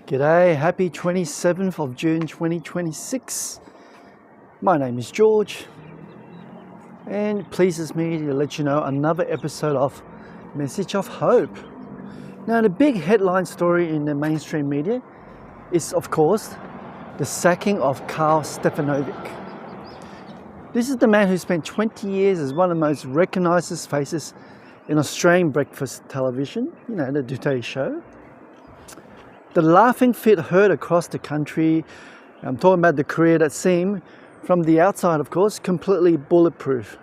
G'day, happy 27th of June 2026. My name is George, and it pleases me to let you know another episode of Message of Hope. Now, the big headline story in the mainstream media is, of course, the sacking of Karl Stefanovic. This is the man who spent 20 years as one of the most recognised faces in Australian breakfast television, the Today Show. The laughing fit heard across the country. I'm talking about the career that seemed, from the outside of course, completely bulletproof,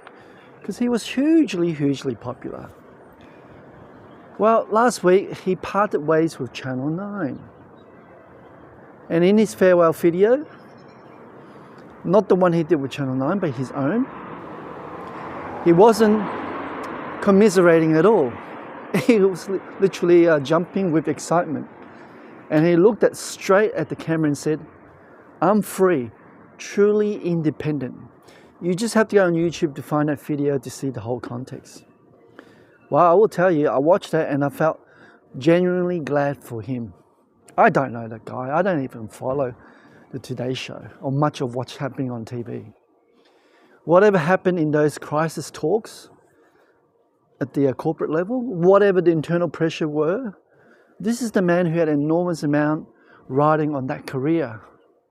because he was hugely popular. Well, last week he parted ways with Channel 9. And in his farewell video, not the one he did with Channel 9, but his own, he wasn't commiserating at all. He was literally jumping with excitement. And he looked straight at the camera and said, "I'm free, truly independent." You just have to go on YouTube to find that video to see the whole context. Well, I will tell you, I watched that and I felt genuinely glad for him. I don't know that guy. I don't even follow the Today Show or much of what's happening on TV. Whatever happened in those crisis talks at the corporate level, whatever the internal pressure were, this is the man who had an enormous amount riding on that career,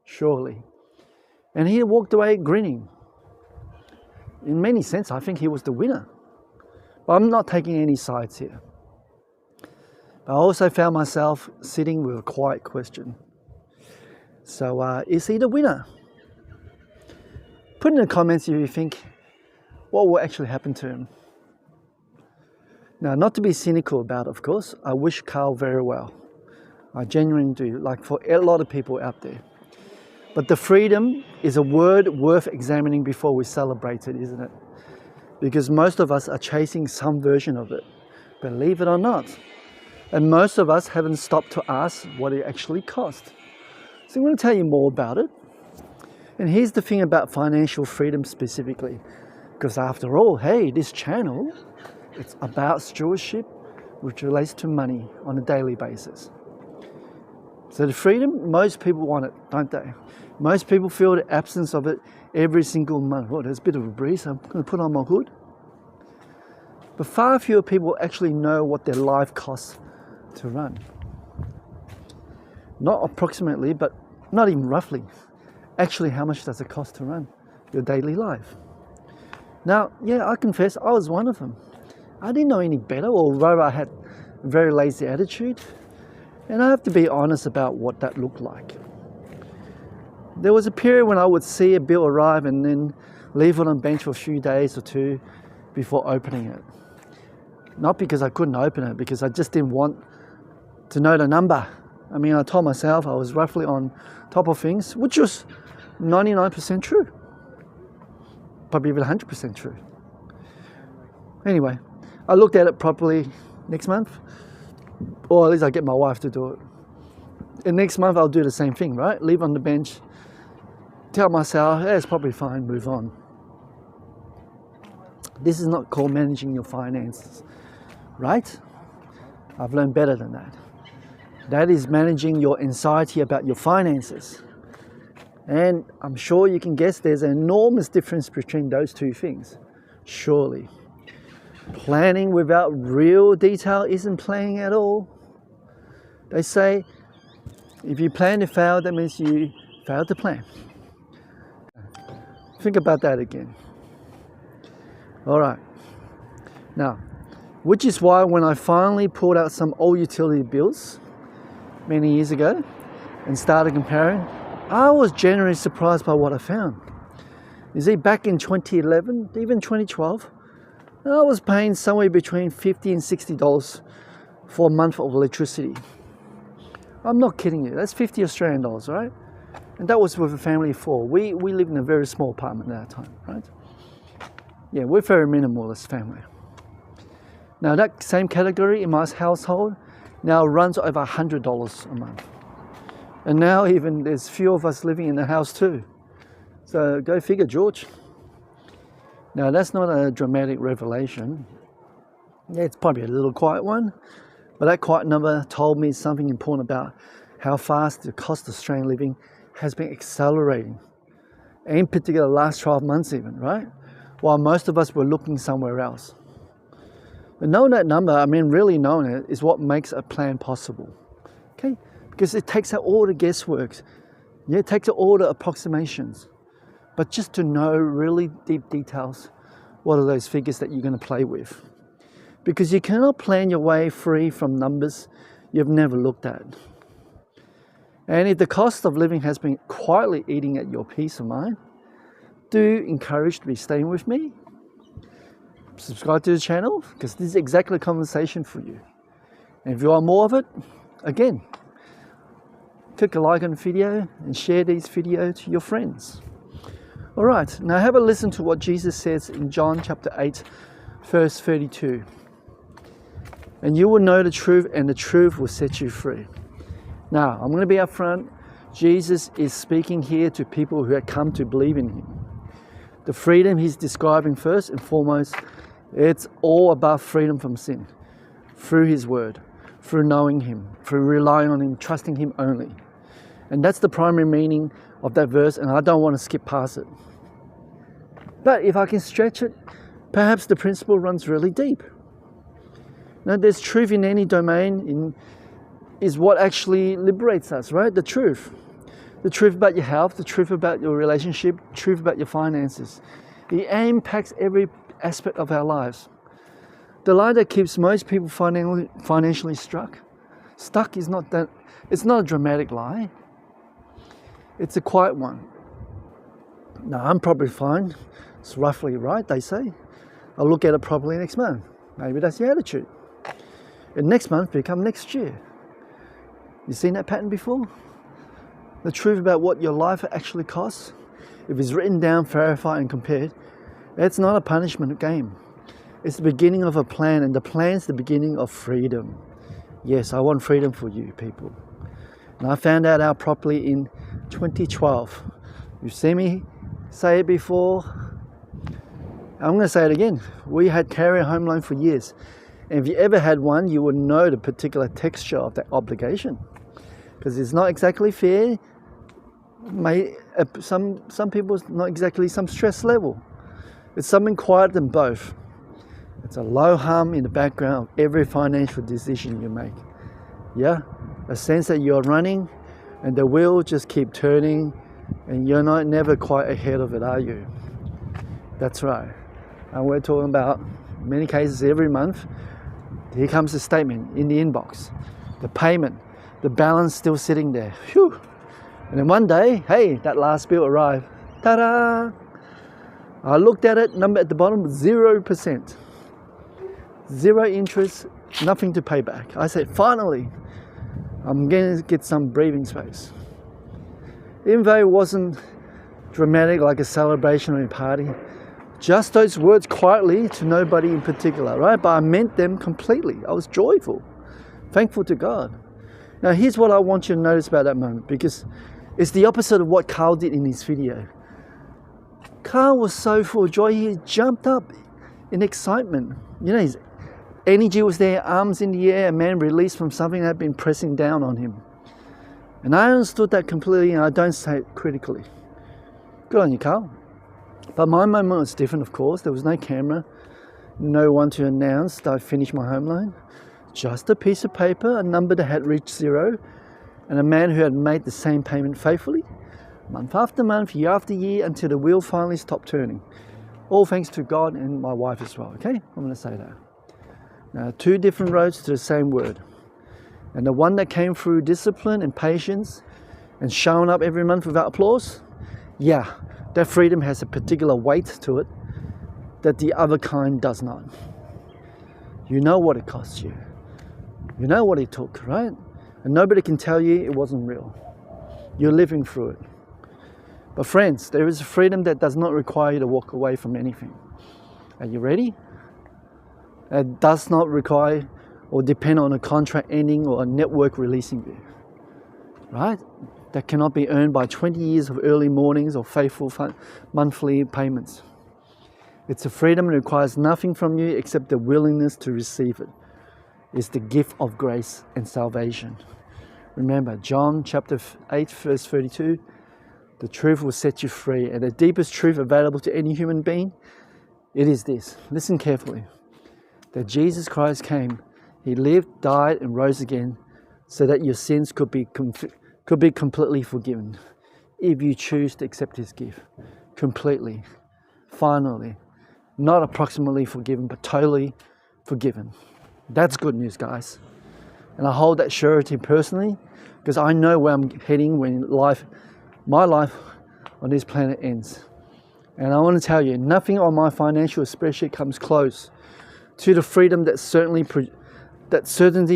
surely. And he walked away grinning. In many sense, I think he was the winner. But I'm not taking any sides here. But I also found myself sitting with a quiet question. So, is he the winner? Put in the comments if you think, what will actually happen to him? Now, not to be cynical about it, of course, I wish Karl very well. I genuinely do, like for a lot of people out there. But the freedom is a word worth examining before we celebrate it, isn't it? Because most of us are chasing some version of it, believe it or not. And most of us haven't stopped to ask what it actually cost. So I'm going to tell you more about it. And here's the thing about financial freedom specifically. Because after all, hey, this channel, it's about stewardship, which relates to money on a daily basis. So the freedom, most people want it, don't they? Most people feel the absence of it every single month. Oh, there's a bit of a breeze, I'm going to put on my hood. But far fewer people actually know what their life costs to run. Not approximately, but not even roughly. Actually, how much does it cost to run your daily life? Now, yeah, I confess, I was one of them. I didn't know any better, or rather I had a very lazy attitude. And I have to be honest about what that looked like. There was a period when I would see a bill arrive and then leave it on bench for a few days or two before opening it. Not because I couldn't open it, because I just didn't want to know the number. I mean, I told myself I was roughly on top of things, which was 99% true. Probably even 100% true. Anyway, I looked at it properly next month, or at least I get my wife to do it. And next month I'll do the same thing, right? Leave on the bench, tell myself, hey, it's probably fine, move on. This is not called managing your finances, right? I've learned better than that. That is managing your anxiety about your finances. And I'm sure you can guess there's an enormous difference between those two things, surely. Planning without real detail isn't planning at all. They say, if you plan to fail, that means you failed to plan. Think about that again. All right. Now, which is why when I finally pulled out some old utility bills many years ago and started comparing, I was genuinely surprised by what I found. You see, back in 2011, even 2012, I was paying somewhere between $50 and $60 for a month of electricity. I'm not kidding you, that's 50 Australian dollars, right? And that was with a family of four. We lived in a very small apartment at that time, right? Yeah, we're very minimalist family. Now that same category in my household now runs over $100 a month. And now even there's few of us living in the house too. So go figure, George. Now that's not a dramatic revelation. Yeah, it's probably a little quiet one, but that quiet number told me something important about how fast the cost of Australian living has been accelerating. In particular, the last 12 months even, right? While most of us were looking somewhere else. But knowing that number, really knowing it, is what makes a plan possible. Okay? Because it takes out all the guesswork. Yeah, it takes out all the approximations. But just to know really deep details, what are those figures that you're going to play with? Because you cannot plan your way free from numbers you've never looked at. And if the cost of living has been quietly eating at your peace of mind, do encourage to be staying with me. Subscribe to the channel, because this is exactly a conversation for you. And if you want more of it, again, click a like on the video and share this video to your friends. All right, now have a listen to what Jesus says in John chapter 8, verse 32. And you will know the truth, and the truth will set you free. Now, I'm going to be upfront. Jesus is speaking here to people who have come to believe in him. The freedom he's describing first and foremost, it's all about freedom from sin. Through his word, through knowing him, through relying on him, trusting him only. And that's the primary meaning of that verse, and I don't want to skip past it. But if I can stretch it, perhaps the principle runs really deep. Now, there's truth in any domain is what actually liberates us, right? The truth. The truth about your health, the truth about your relationship, the truth about your finances. It impacts every aspect of our lives. The lie that keeps most people financially stuck is not that. It's not a dramatic lie. It's a quiet one. Now, I'm probably fine. It's roughly right, they say. I'll look at it properly next month. Maybe that's the attitude. And next month become next year. You seen that pattern before? The truth about what your life actually costs, if it's written down, verified and compared, it's not a punishment game. It's the beginning of a plan, and the plan's the beginning of freedom. Yes, I want freedom for you people. And I found that out properly in 2012. You've seen me say it before. I'm going to say it again. We had carrier home loan for years. And if you ever had one, you would know the particular texture of that obligation. Because it's not exactly fair. Some people, it's not exactly some stress level. It's something quieter than both. It's a low hum in the background of every financial decision you make. Yeah? A sense that you're running and the wheel just keep turning and you're never quite ahead of it, are you? That's right. And we're talking about many cases every month. Here comes the statement in the inbox. The payment, the balance still sitting there. Whew. And then one day, hey, that last bill arrived. Ta-da! I looked at it, number at the bottom, 0%. 0 interest, nothing to pay back. I said, finally, I'm going to get some breathing space. Even though it wasn't dramatic like a celebration or a party, just those words quietly to nobody in particular, right? But I meant them completely. I was joyful, thankful to God. Now, here's what I want you to notice about that moment, because it's the opposite of what Karl did in his video. Karl was so full of joy, he jumped up in excitement. You know, his energy was there, arms in the air, a man released from something that had been pressing down on him. And I understood that completely, and I don't say it critically. Good on you, Karl. But my moment was different, of course. There was no camera, no one to announce that I finished my home loan. Just a piece of paper, a number that had reached 0, and a man who had made the same payment faithfully, month after month, year after year, until the wheel finally stopped turning. All thanks to God and my wife as well, okay? I'm going to say that. Now, 2 different roads to the same word. And the one that came through discipline and patience and showing up every month without applause, yeah, that freedom has a particular weight to it that the other kind does not. You know what it costs you. You know what it took, right? And nobody can tell you it wasn't real. You're living through it. But friends, there is a freedom that does not require you to walk away from anything. Are you ready? It does not require or depend on a contract ending or a network releasing you. Right? That cannot be earned by 20 years of early mornings or faithful monthly payments. It's a freedom that requires nothing from you except the willingness to receive it. It's the gift of grace and salvation. Remember, John chapter 8, verse 32, the truth will set you free. And the deepest truth available to any human being, it is this. Listen carefully. That Jesus Christ came, he lived, died, and rose again so that your sins could be completely forgiven if you choose to accept his gift. Completely. Finally. Not approximately forgiven, but totally forgiven. That's good news, guys. And I hold that surety personally because I know where I'm heading when my life on this planet ends. And I want to tell you, nothing on my financial spreadsheet comes close to the freedom that certainty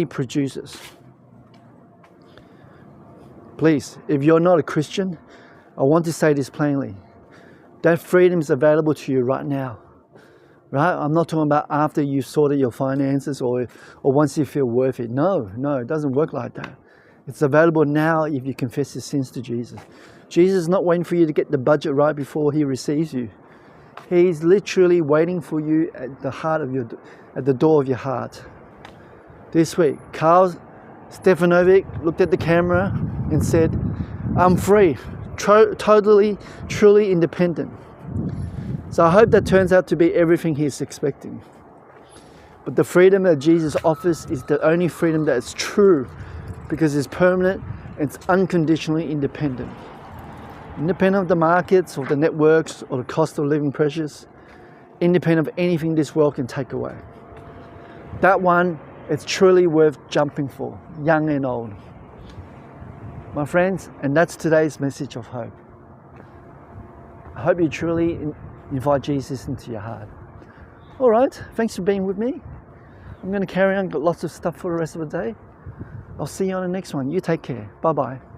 produces. Please, if you're not a Christian, I want to say this plainly. That freedom is available to you right now. Right? I'm not talking about after you've sorted your finances or once you feel worth it. No, it doesn't work like that. It's available now if you confess your sins to Jesus. Jesus is not waiting for you to get the budget right before he receives you. He's literally waiting for you at the door of your heart. This week, Karl Stefanovic looked at the camera and said, I'm free, totally, truly independent. So I hope that turns out to be everything he's expecting. But the freedom that Jesus offers is the only freedom that is true because it's permanent and it's unconditionally independent. Independent of the markets or the networks or the cost of living pressures. Independent of anything this world can take away. That one, it's truly worth jumping for, young and old. My friends, and that's today's message of hope. I hope you truly invite Jesus into your heart. All right, thanks for being with me. I'm going to carry on, got lots of stuff for the rest of the day. I'll see you on the next one. You take care. Bye-bye.